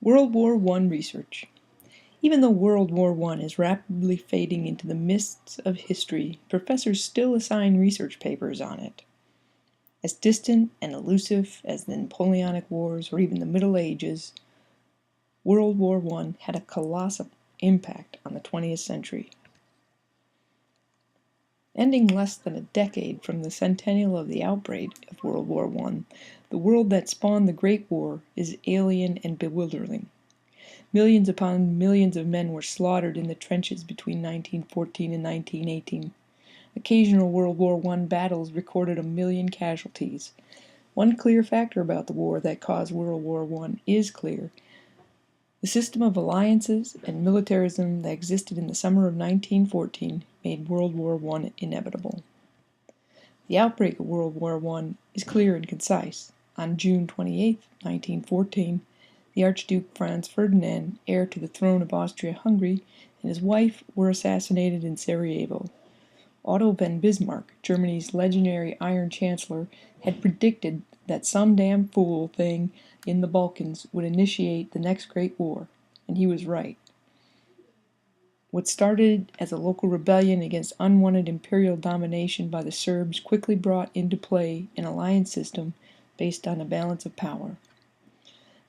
World War I research. Even though World War I is rapidly fading into the mists of history, professors still assign research papers on it. As distant and elusive as the Napoleonic Wars or even the Middle Ages, World War I had a colossal impact on the 20th century. Ending less than a decade from the centennial of the outbreak of World War I, the world that spawned the Great War is alien and bewildering. Millions upon millions of men were slaughtered in the trenches between 1914 and 1918. Occasional World War I battles recorded 1 million casualties. One clear factor about the war that caused World War I is clear. The system of alliances and militarism that existed in the summer of 1914 made World War I inevitable. The outbreak of World War I is clear and concise. On June 28, 1914, the Archduke Franz Ferdinand, heir to the throne of Austria-Hungary, and his wife were assassinated in Sarajevo. Otto von Bismarck, Germany's legendary Iron Chancellor, had predicted that some damn fool thing in the Balkans would initiate the next Great War, and he was right. What started as a local rebellion against unwanted imperial domination by the Serbs quickly brought into play an alliance system based on a balance of power.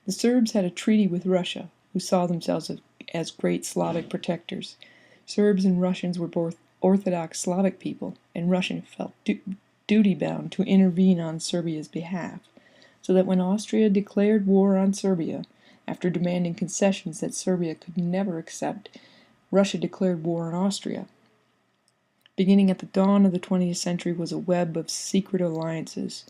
The Serbs had a treaty with Russia, who saw themselves as great Slavic protectors. Serbs and Russians were both Orthodox Slavic people, and Russia felt duty-bound to intervene on Serbia's behalf, so that when Austria declared war on Serbia, after demanding concessions that Serbia could never accept, Russia declared war on Austria. Beginning at the dawn of the 20th century was a web of secret alliances.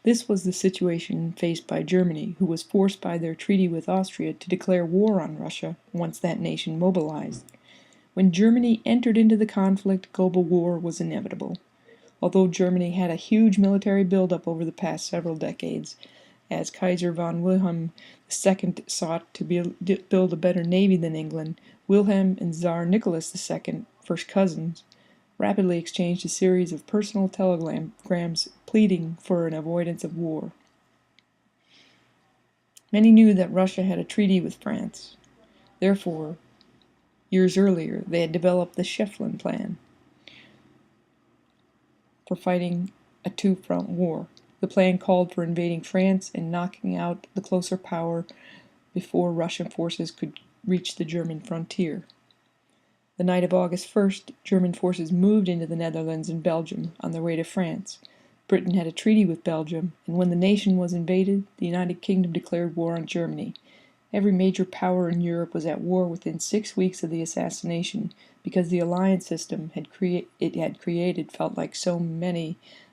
This was the situation faced by Germany, who was forced by their treaty with Austria to declare war on Russia once that nation mobilized. When Germany entered into the conflict, global war was inevitable. Although Germany had a huge military buildup over the past several decades, as Kaiser von Wilhelm II sought to build a better navy than England, Wilhelm and Tsar Nicholas II, first cousins, rapidly exchanged a series of personal telegrams pleading for an avoidance of war. Many knew that Russia had a treaty with France. Therefore, years earlier, they had developed the Schefflin Plan for fighting a two-front war. The plan called for invading France and knocking out the closer power before Russian forces could reach the German frontier. The night of August 1st, German forces moved into the Netherlands and Belgium on their way to France. Britain had a treaty with Belgium, and when the nation was invaded, the United Kingdom declared war on Germany. Every major power in Europe was at war within 6 weeks of the assassination, because the alliance system it had created felt like so many